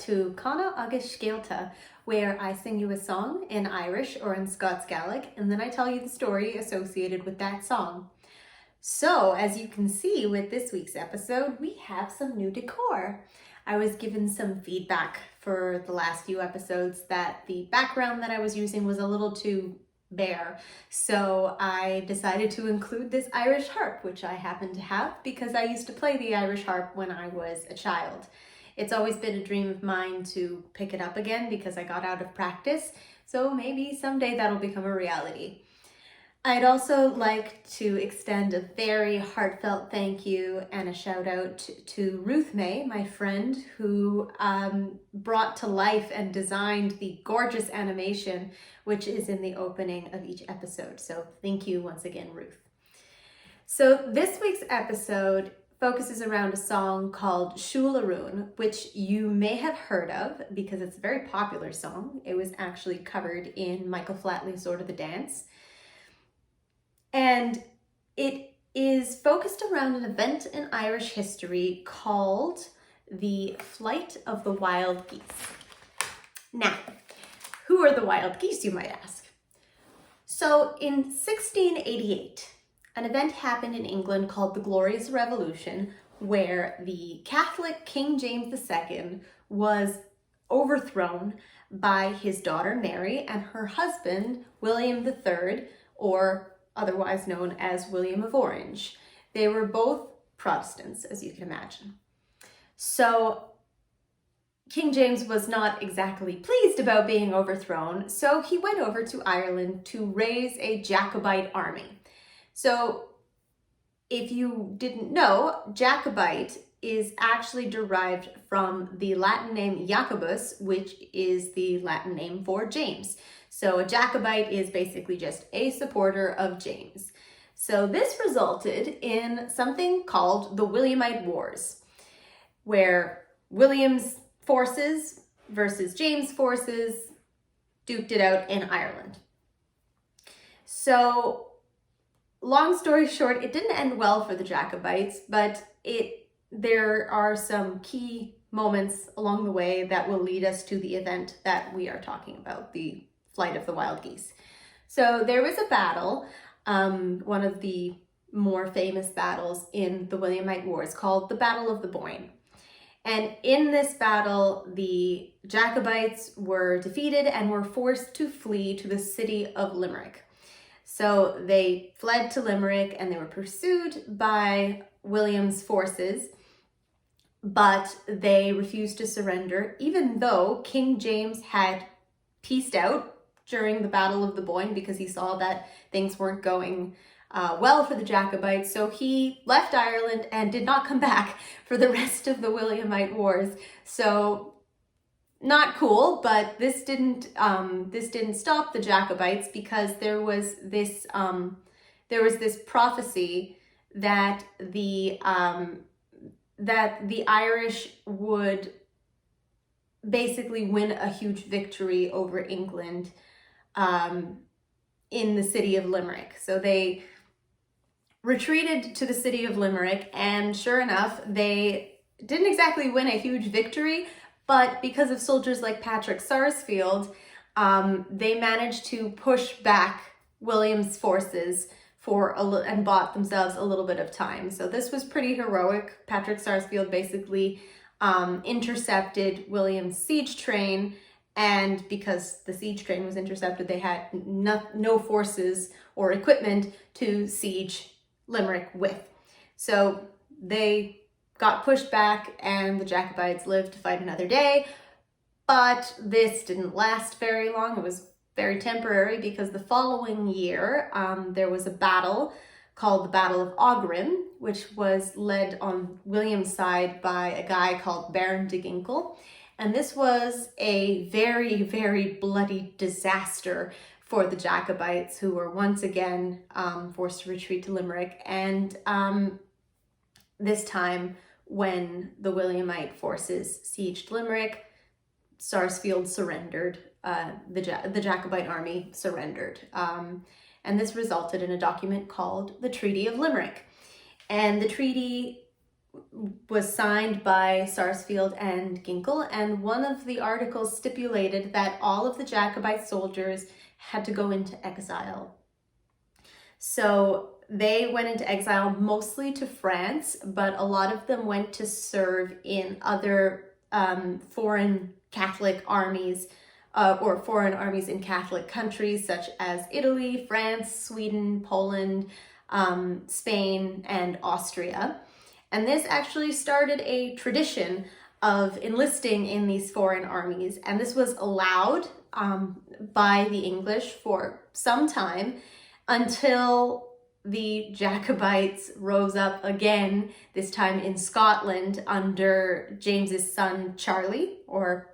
to Canadh agus Scéalta, where I sing you a song in Irish or in Scots Gaelic, and then I tell you the story associated with that song. So, as you can see with this week's episode, we have some new decor. I was given some feedback for the last few episodes that the background that I was using was a little too bare, so I decided to include this Irish harp, which I happen to have because I used to play the Irish harp when I was a child. It's always been a dream of mine to pick it up again because I got out of practice, so maybe someday that'll become a reality. I'd also like to extend a very heartfelt thank you and a shout out to Ruth May, my friend, who brought to life and designed the gorgeous animation which is in the opening of each episode. So thank you once again, Ruth. So this week's episode focuses around a song called Súil, which you may have heard of because it's a very popular song. It was actually covered in Michael Flatley's Sword of the Dance. And it is focused around an event in Irish history called the Flight of the Wild Geese. Now, who are the wild geese, you might ask? So in 1688, an event happened in England called the Glorious Revolution, where the Catholic King James II was overthrown by his daughter Mary and her husband William III, or otherwise known as William of Orange. They were both Protestants, as you can imagine. So King James was not exactly pleased about being overthrown, so he went over to Ireland to raise a Jacobite army. So if you didn't know, Jacobite is actually derived from the Latin name Jacobus, which is the Latin name for James. So a Jacobite is basically just a supporter of James. So this resulted in something called the Williamite Wars, where William's forces versus James' forces duked it out in Ireland. So long story short, it didn't end well for the Jacobites, but there are some key moments along the way that will lead us to the event that we are talking about, the Flight of the Wild Geese. So there was a battle, one of the more famous battles in the Williamite Wars, called the Battle of the Boyne. And in this battle, the Jacobites were defeated and were forced to flee to the city of Limerick. So they fled to Limerick and they were pursued by William's forces, but they refused to surrender, even though King James had peaced out during the Battle of the Boyne because he saw that things weren't going well for the Jacobites. So he left Ireland and did not come back for the rest of the Williamite Wars. So not cool, but this didn't stop the Jacobites because there was this prophecy that the Irish would basically win a huge victory over England in the city of Limerick. So they retreated to the city of Limerick, and sure enough, they didn't exactly win a huge victory, but because of soldiers like Patrick Sarsfield, they managed to push back William's forces and bought themselves a little bit of time. So this was pretty heroic. Patrick Sarsfield basically intercepted William's siege train, and because the siege train was intercepted, they had no forces or equipment to siege Limerick with. So they got pushed back and the Jacobites lived to fight another day. But this didn't last very long. It was very temporary because the following year there was a battle called the Battle of Aughrim, which was led on William's side by a guy called Baron de Ginkle. And this was a very, very bloody disaster for the Jacobites, who were once again forced to retreat to Limerick. And this time, when the Williamite forces sieged Limerick, Sarsfield surrendered. The Jacobite army surrendered. And this resulted in a document called the Treaty of Limerick. And the treaty was signed by Sarsfield and Ginkel, and one of the articles stipulated that all of the Jacobite soldiers had to go into exile. So they went into exile mostly to France, but a lot of them went to serve in other foreign Catholic armies or foreign armies in Catholic countries such as Italy, France, Sweden, Poland, Spain, and Austria. And this actually started a tradition of enlisting in these foreign armies. And this was allowed by the English for some time until the Jacobites rose up again, this time in Scotland under James's son Charlie, or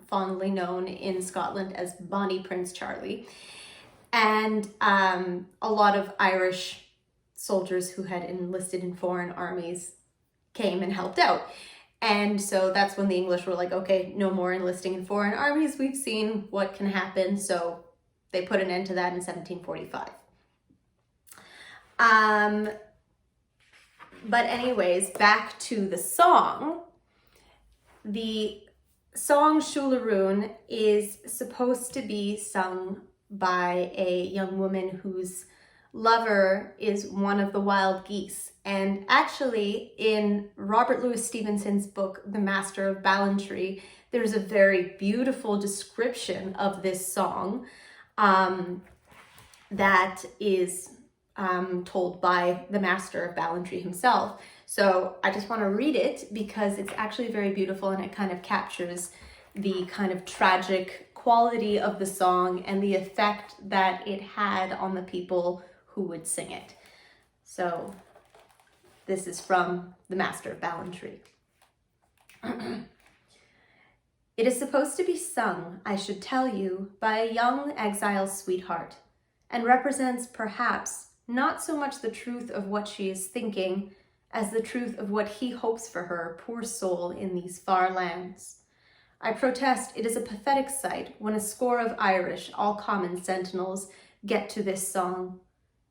fondly known in Scotland as Bonnie Prince Charlie. And a lot of Irish soldiers who had enlisted in foreign armies came and helped out. And so that's when the English were like, okay, no more enlisting in foreign armies. We've seen what can happen. So they put an end to that in 1745. But anyways, back to the song. The song Súil Rúin is supposed to be sung by a young woman whose lover is one of the wild geese. And actually, in Robert Louis Stevenson's book, The Master of Ballantrae, there's a very beautiful description of this song that is told by the Master of Ballantrae himself. So I just want to read it because it's actually very beautiful and it kind of captures the kind of tragic quality of the song and the effect that it had on the people who would sing it. So this is from the Master of Ballantrae. It is supposed to be sung, I should tell you, by a young exile's sweetheart, and represents perhaps not so much the truth of what she is thinking as the truth of what he hopes for her, poor soul, in these far lands. I protest it is a pathetic sight when a score of Irish, all common sentinels, get to this song,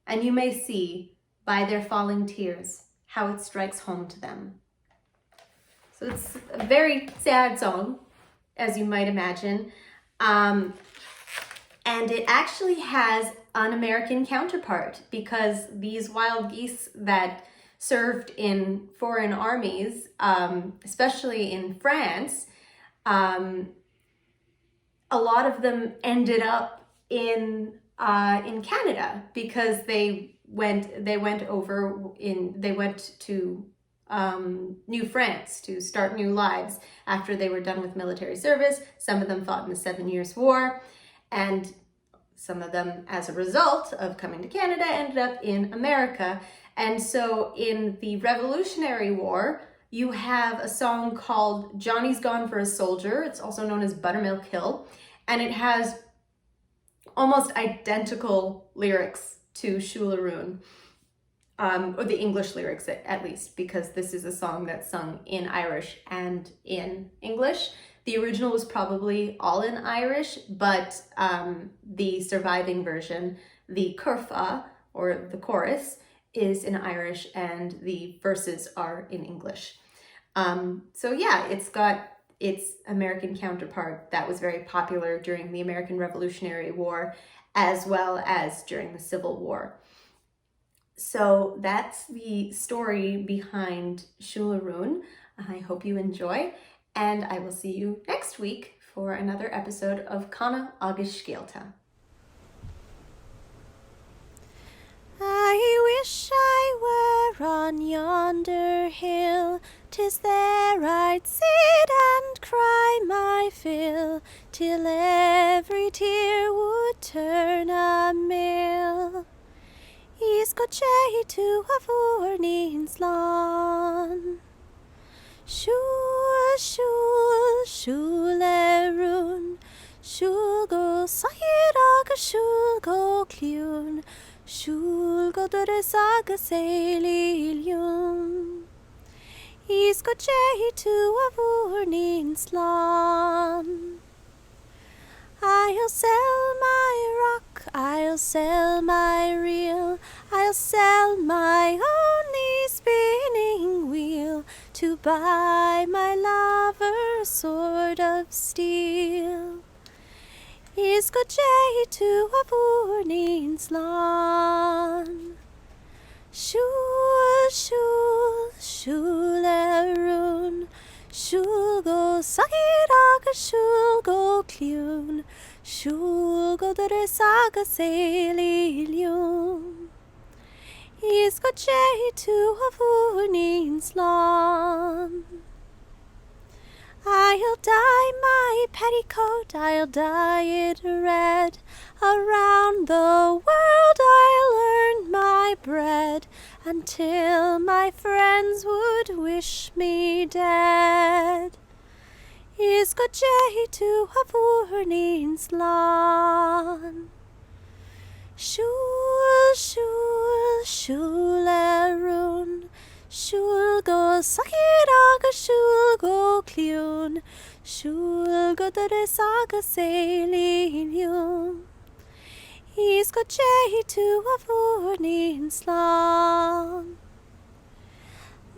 and you may see, by their falling tears, how it strikes home to them. So it's a very sad song, as you might imagine, and it actually has an American counterpart, because these wild geese that served in foreign armies, especially in France, a lot of them ended up in Canada because they went to New France to start new lives after they were done with military service. Some of them fought in the 7 Years' War, and some of them, as a result of coming to Canada, ended up in America. And so in the Revolutionary War, you have a song called Johnny's Gone for a Soldier. It's also known as Buttermilk Hill, and it has almost identical lyrics to Súil Rúin, or the English lyrics at least, because this is a song that's sung in Irish and in English. The original was probably all in Irish, but the surviving version, the curfa, or the chorus, is in Irish and the verses are in English. So yeah, it's got its American counterpart that was very popular during the American Revolutionary War, as well as during the Civil War. So that's the story behind Súil Rúin. I hope you enjoy, and I will see you next week for another episode of Canadh agus Scéalta. I wish I were on yonder hill, 'tis there I'd sit and cry my fill, till every tear would turn a mill. Is go jay to a vornins lawn. Súil, súil, súil Rúin, súil go sair agus súil go clún, súil go duras agus éilíliún. Is go jay to a vornins lawn. I'll sell my rock, I'll sell my reel, I'll sell my only spinning wheel. by my lover's sword of steel. Is go Jay to a vorning's lawn. Súil, súil, súil Rúin, súil go sagir agus súil go clún, súil go doris agus exiled. Is go Jay to a vorning's lawn. I'll dye my petticoat, I'll dye it red. Around the world I'll earn my bread, until my friends would wish me dead. Is go Jay to a vorning's lawn. Súil, súil, súil Rúin, súil go sagir agus súil go clún, súil go doris agus exiled. Is go Jay to a vorning's lawn.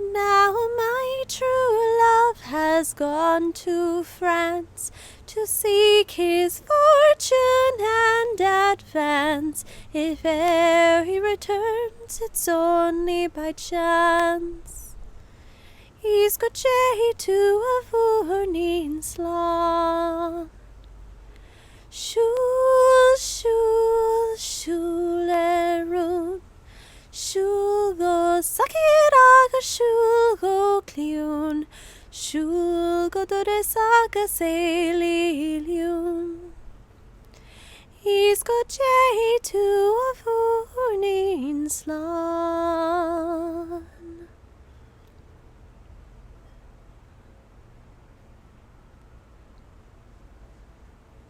Now my true love has gone to France to seek his fortune and advance. If e'er he returns, it's only by chance. Is go Jay to a vorning's lawn. Súil, súil, súil Rúin, súil go sagir agus súil go clún, súil go doris agus exiled. Is go Jay to a vorning's lawn.